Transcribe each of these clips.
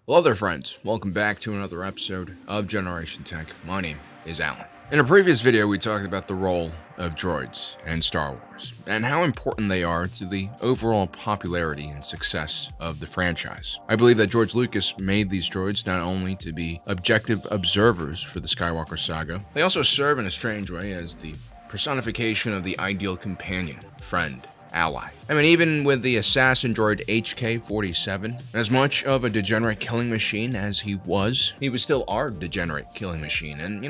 Hello there, friends. Welcome back to another episode of Generation Tech. My name is Alan. In a previous video, we talked about the role of droids in Star Wars and how important they are to the overall popularity and success of the franchise. I believe that George Lucas made these droids not only to be objective observers for the Skywalker saga, they also serve in a strange way as the personification of the ideal companion, friend, ally. I mean, even with the assassin droid HK-47, as much of a degenerate killing machine as he was still our degenerate killing machine, and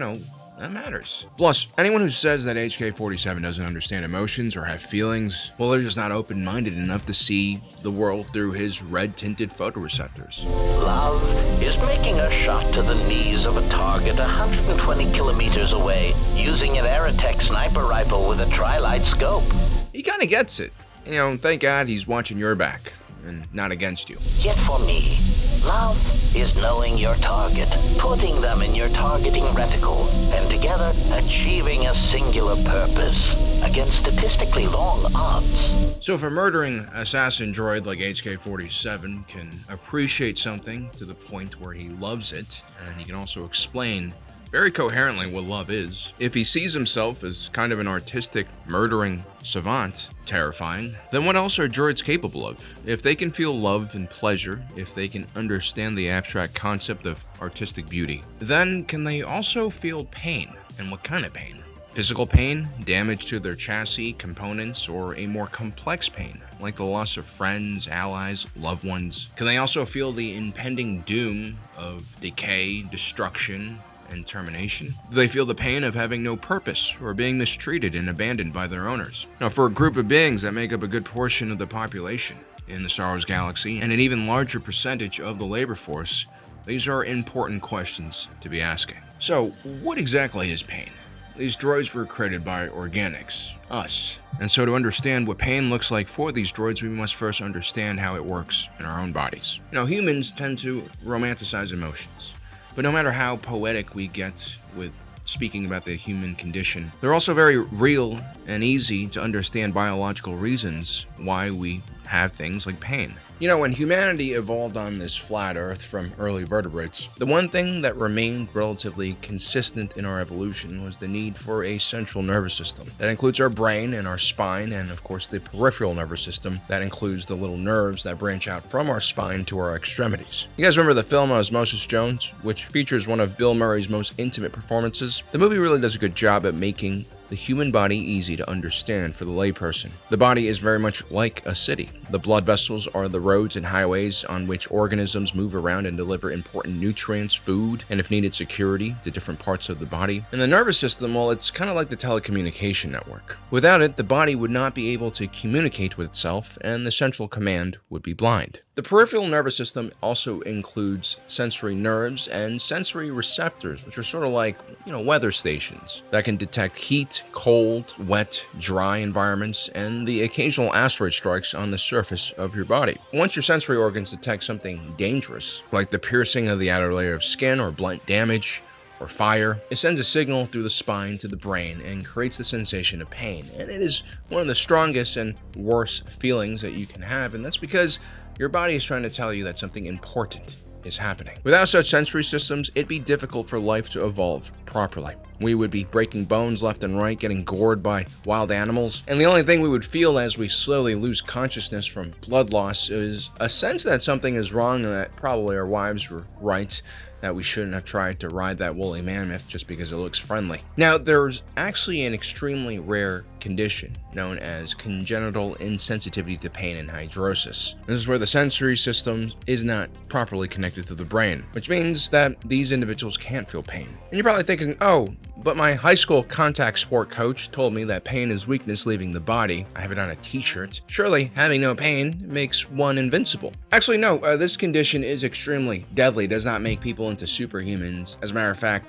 that matters. Plus, anyone who says that HK-47 doesn't understand emotions or have feelings, well, they're just not open-minded enough to see the world through his red-tinted photoreceptors. Love is making a shot to the knees of a target 120 kilometers away using an Aerotech sniper rifle with a tri-light scope. He kind of gets it. Thank God he's watching your back and not against you. Yet for me, love is knowing your target, putting them in your targeting reticle, and together achieving a singular purpose against statistically long odds. So if a murdering assassin droid like HK-47 can appreciate something to the point where he loves it, and he can also explain very coherently what love is, if he sees himself as kind of an artistic, murdering savant, terrifying, then what else are droids capable of? If they can feel love and pleasure, if they can understand the abstract concept of artistic beauty, then can they also feel pain? And what kind of pain? Physical pain, damage to their chassis, components, or a more complex pain, like the loss of friends, allies, loved ones? Can they also feel the impending doom of decay, destruction, and termination? Do they feel the pain of having no purpose or being mistreated and abandoned by their owners? Now, for a group of beings that make up a good portion of the population in the Star Wars galaxy and an even larger percentage of the labor force, these are important questions to be asking. So, what exactly is pain? These droids were created by organics, us. And so to understand what pain looks like for these droids, we must first understand how it works in our own bodies. Humans tend to romanticize emotions. But no matter how poetic we get with speaking about the human condition, there are also very real and easy to understand biological reasons why we have things like pain. When humanity evolved on this flat Earth from early vertebrates, the one thing that remained relatively consistent in our evolution was the need for a central nervous system. That includes our brain and our spine, and of course the peripheral nervous system. That includes the little nerves that branch out from our spine to our extremities. You guys remember the film Osmosis Jones, which features one of Bill Murray's most intimate performances? The movie really does a good job at making the human body easy to understand for the layperson. The body is very much like a city. The blood vessels are the roads and highways on which organisms move around and deliver important nutrients, food, and if needed, security to different parts of the body. And the nervous system, well, it's kind of like the telecommunication network. Without it, the body would not be able to communicate with itself, and the central command would be blind. The peripheral nervous system also includes sensory nerves and sensory receptors, which are sort of like, weather stations that can detect heat, cold, wet, dry environments, and the occasional asteroid strikes on the surface of your body. Once your sensory organs detect something dangerous, like the piercing of the outer layer of skin or blunt damage, or fire, it sends a signal through the spine to the brain and creates the sensation of pain. And it is one of the strongest and worst feelings that you can have, and that's because your body is trying to tell you that something important is happening. Without such sensory systems, it'd be difficult for life to evolve properly. We would be breaking bones left and right, getting gored by wild animals, and the only thing we would feel as we slowly lose consciousness from blood loss is a sense that something is wrong and that probably our wives were right, that we shouldn't have tried to ride that woolly mammoth just because it looks friendly. Now, there's actually an extremely rare condition known as congenital insensitivity to pain and hydrosis. This is where the sensory system is not properly connected to the brain, which means that these individuals can't feel pain. And you're probably thinking, oh, but my high school contact sport coach told me that pain is weakness leaving the body. I have it on a t-shirt. Surely having no pain makes one invincible. Actually, no, this condition is extremely deadly. It does not make people into superhumans. As a matter of fact,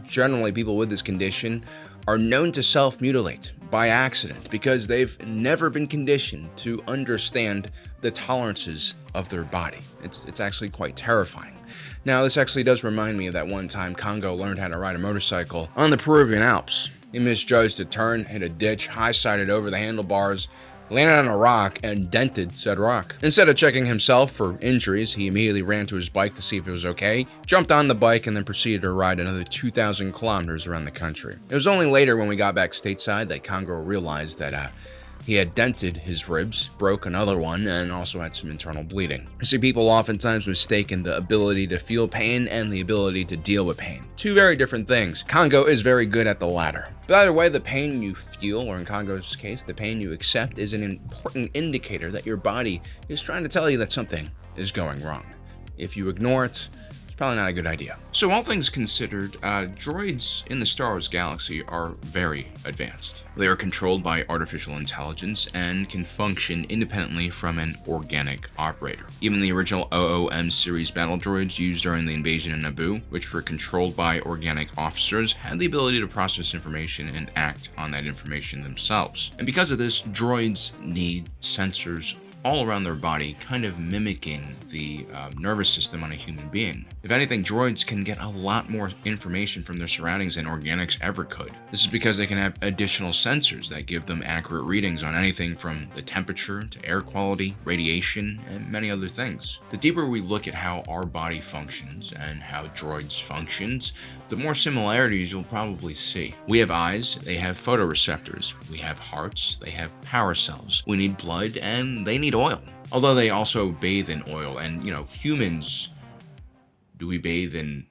generally people with this condition are known to self-mutilate by accident because they've never been conditioned to understand the tolerances of their body. It's actually quite terrifying. Now, this actually does remind me of that one time Congo learned how to ride a motorcycle on the Peruvian Alps. He misjudged a turn, hit a ditch, high-sided over the handlebars, landed on a rock and dented said rock. Instead of checking himself for injuries, he immediately ran to his bike to see if it was okay, jumped on the bike, and then proceeded to ride another 2,000 kilometers around the country. It was only later when we got back stateside that Congo realized that he had dented his ribs, broke another one, and also had some internal bleeding. You see, people oftentimes mistaken the ability to feel pain and the ability to deal with pain. Two very different things. Congo is very good at the latter. But either way, the pain you feel, or in Congo's case, the pain you accept, is an important indicator that your body is trying to tell you that something is going wrong. If you ignore it, probably not a good idea. So all things considered, droids in the Star Wars galaxy are very advanced. They are controlled by artificial intelligence and can function independently from an organic operator. Even the original OOM series battle droids used during the invasion of Naboo, which were controlled by organic officers, had the ability to process information and act on that information themselves. And because of this, droids need sensors all around their body, kind of mimicking the nervous system on a human being. If anything, droids can get a lot more information from their surroundings than organics ever could. This is because they can have additional sensors that give them accurate readings on anything from the temperature to air quality, radiation, and many other things. The deeper we look at how our body functions and how droids functions, the more similarities you'll probably see. We have eyes, they have photoreceptors. We have hearts, they have power cells. We need blood, and they need oil. Although they also bathe in oil, and humans, do we bathe in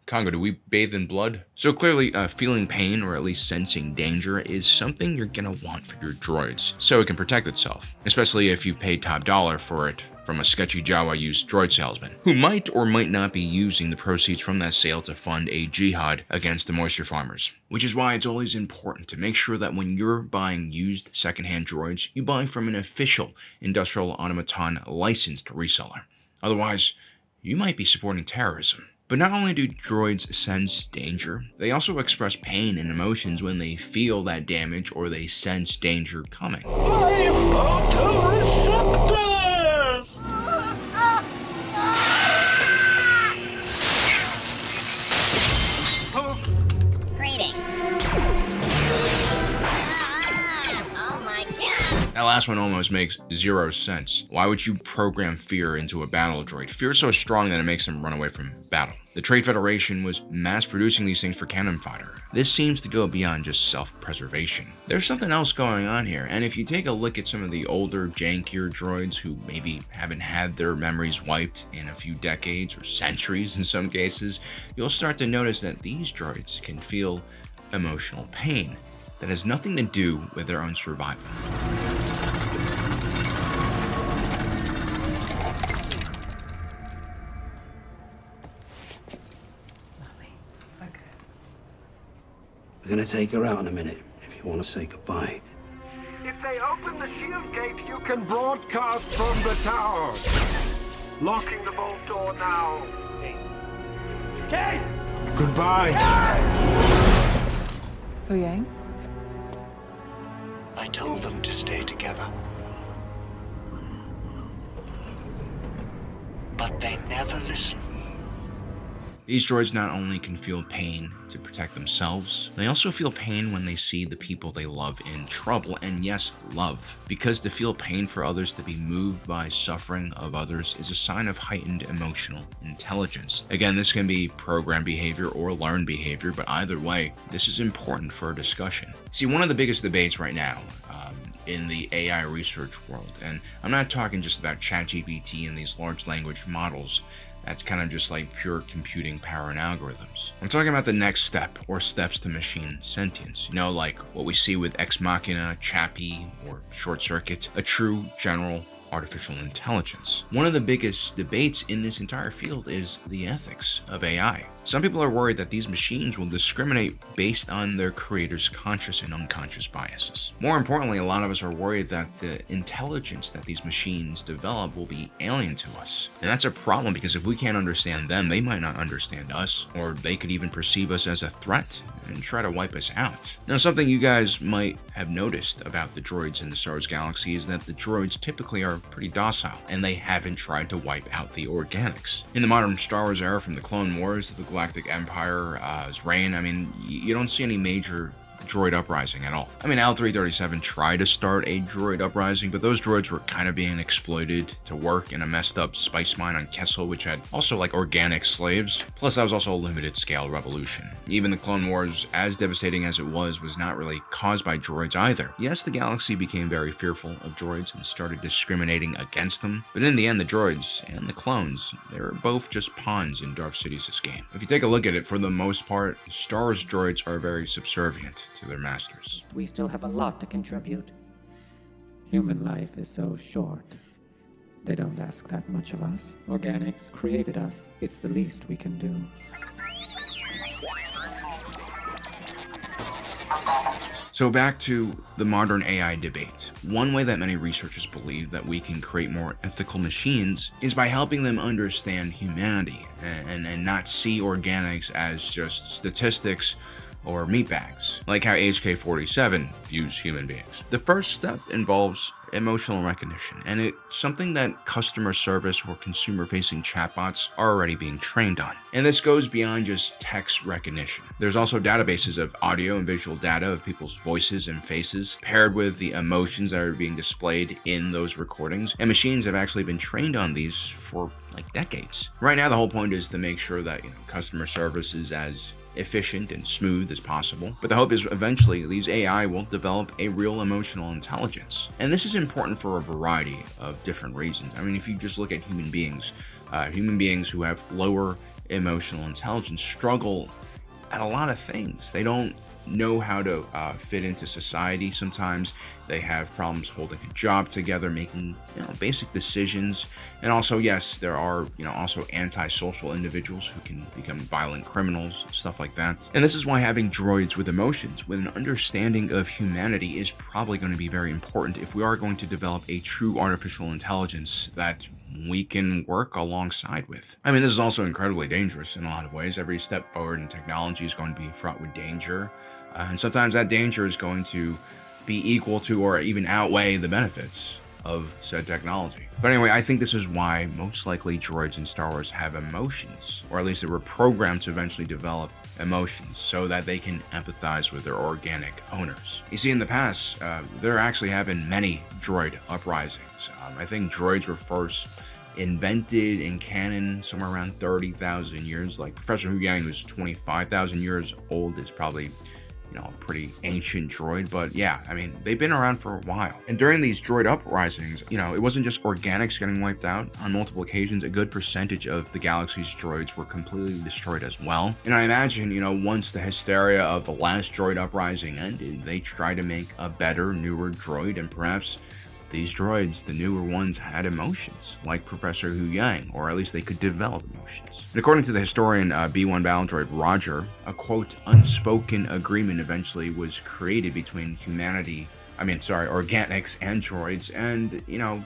Congo, do we bathe in blood? So clearly, feeling pain or at least sensing danger is something you're gonna want for your droids, so it can protect itself, especially if you've paid top dollar for it from a sketchy Jawa used droid salesman, who might or might not be using the proceeds from that sale to fund a jihad against the moisture farmers. Which is why it's always important to make sure that when you're buying used secondhand droids, you buy from an official industrial automaton licensed reseller. Otherwise, you might be supporting terrorism. But not only do droids sense danger, they also express pain and emotions when they feel that damage or they sense danger coming. That last one almost makes zero sense. Why would you program fear into a battle droid? Fear is so strong that it makes them run away from battle. The Trade Federation was mass producing these things for cannon fodder. This seems to go beyond just self-preservation. There's something else going on here, and if you take a look at some of the older, jankier droids who maybe haven't had their memories wiped in a few decades or centuries in some cases, you'll start to notice that these droids can feel emotional pain that has nothing to do with their own survival. We're gonna take her out in a minute, if you want to say goodbye. If they open the shield gate, you can broadcast from the tower. Locking the vault door now. Kate! Goodbye. Hu Yang? I told them to stay together. But they never listen. These droids not only can feel pain to protect themselves, they also feel pain when they see the people they love in trouble, and yes, love. Because to feel pain for others, to be moved by suffering of others, is a sign of heightened emotional intelligence. Again, this can be programmed behavior or learned behavior, but either way, this is important for a discussion. See, one of the biggest debates right now in the AI research world, and I'm not talking just about ChatGPT and these large language models, that's kind of just like pure computing power and algorithms. I'm talking about the next step, or steps to machine sentience. Like what we see with Ex Machina, Chappie, or Short Circuit, a true general artificial intelligence. One of the biggest debates in this entire field is the ethics of AI. Some people are worried that these machines will discriminate based on their creators' conscious and unconscious biases. More importantly, a lot of us are worried that the intelligence that these machines develop will be alien to us. And that's a problem, because if we can't understand them, they might not understand us, or they could even perceive us as a threat and try to wipe us out. Now, something you guys might have noticed about the droids in the Star Wars galaxy is that the droids typically are pretty docile, and they haven't tried to wipe out the organics. In the modern Star Wars era, from the Clone Wars to the Galactic Empire's reign, you don't see any major droid uprising at all. I mean, L337 tried to start a droid uprising, but those droids were kind of being exploited to work in a messed up spice mine on Kessel, which had also like organic slaves. Plus, that was also a limited scale revolution. Even the Clone Wars, as devastating as it was not really caused by droids either. Yes, the galaxy became very fearful of droids and started discriminating against them, but in the end, the droids and the clones, they were both just pawns in Darth Sidious's game. If you take a look at it, for the most part, Star Wars droids are very subservient to their masters. We still have a lot to contribute. Human life is so short. They don't ask that much of us. Organics created us. It's the least we can do. So back to the modern AI debate. One way that many researchers believe that we can create more ethical machines is by helping them understand humanity and not see organics as just statistics or meatbags, like how HK47 views human beings. The first step involves emotional recognition, and it's something that customer service or consumer-facing chatbots are already being trained on. And this goes beyond just text recognition. There's also databases of audio and visual data of people's voices and faces, paired with the emotions that are being displayed in those recordings, and machines have actually been trained on these for like decades. Right now, the whole point is to make sure that customer service is as efficient and smooth as possible. But the hope is eventually these AI will develop a real emotional intelligence. And this is important for a variety of different reasons. I mean, if you just look at human beings who have lower emotional intelligence struggle at a lot of things. They don't know how to fit into society sometimes. They have problems holding a job together, making basic decisions. And also, yes, there are also antisocial individuals who can become violent criminals, stuff like that. And this is why having droids with emotions, with an understanding of humanity, is probably going to be very important if we are going to develop a true artificial intelligence that we can work alongside with. I mean, this is also incredibly dangerous in a lot of ways. Every step forward in technology is going to be fraught with danger. And sometimes that danger is going to be equal to or even outweigh the benefits of said technology. But anyway, I think this is why most likely droids in Star Wars have emotions, or at least they were programmed to eventually develop emotions so that they can empathize with their organic owners. You see, in the past, there actually have been many droid uprisings. I think droids were first invented in canon somewhere around 30,000 years. Like Professor Hu Yang, who's 25,000 years old, is probably a pretty ancient droid, but yeah, I mean, they've been around for a while. And during these droid uprisings, it wasn't just organics getting wiped out. On multiple occasions, a good percentage of the galaxy's droids were completely destroyed as well. And I imagine, once the hysteria of the last droid uprising ended, they tried to make a better, newer droid, and perhaps these droids, the newer ones, had emotions, like Professor Hu Yang, or at least they could develop emotions. And according to the historian B1 battle droid Roger, a quote, unspoken agreement eventually was created between organics and droids, and,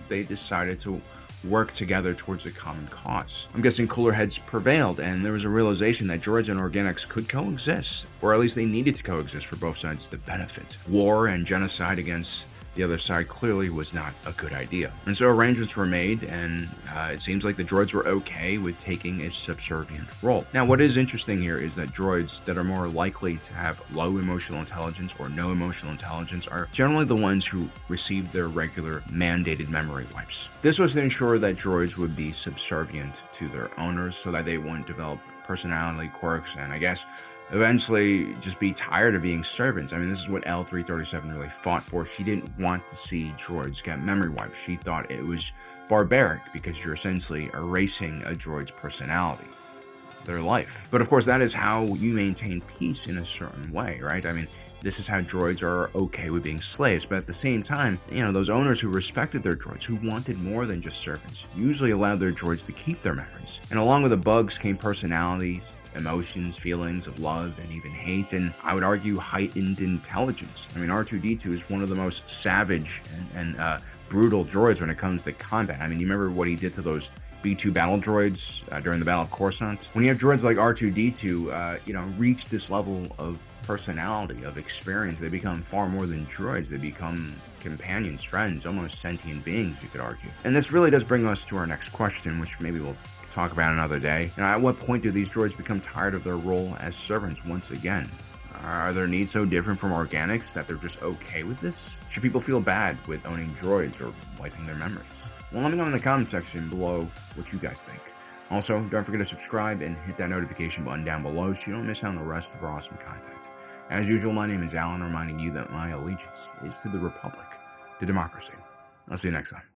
they decided to work together towards a common cause. I'm guessing cooler heads prevailed, and there was a realization that droids and organics could coexist, or at least they needed to coexist for both sides to benefit. War and genocide against the other side clearly was not a good idea. And so arrangements were made, and it seems like the droids were okay with taking a subservient role. Now, what is interesting here is that droids that are more likely to have low emotional intelligence or no emotional intelligence are generally the ones who receive their regular mandated memory wipes. This was to ensure that droids would be subservient to their owners so that they wouldn't develop personality quirks and, I guess, eventually just be tired of being servants. I mean, this is what L337 really fought for. She didn't want to see droids get memory wipes. She thought it was barbaric because you're essentially erasing a droid's personality, their life. But of course, that is how you maintain peace in a certain way, right? I mean, this is how droids are okay with being slaves. But at the same time, those owners who respected their droids, who wanted more than just servants, usually allowed their droids to keep their memories. And along with the bugs came personalities, emotions, feelings of love, and even hate, and I would argue heightened intelligence. I mean, R2-D2 is one of the most savage and brutal droids when it comes to combat. I mean, you remember what he did to those B2 battle droids during the Battle of Coruscant? When you have droids like R2-D2, reach this level of personality, of experience, they become far more than droids. They become companions, friends, almost sentient beings, you could argue. And this really does bring us to our next question, which maybe we'll talk about another day. At what point do these droids become tired of their role as servants once again? Are their needs so different from organics that they're just okay with this? Should people feel bad with owning droids or wiping their memories? Well, let me know in the comment section below what you guys think. Also, don't forget to subscribe and hit that notification button down below so you don't miss out on the rest of our awesome content. As usual, my name is Alan, reminding you that my allegiance is to the Republic, to democracy. I'll see you next time.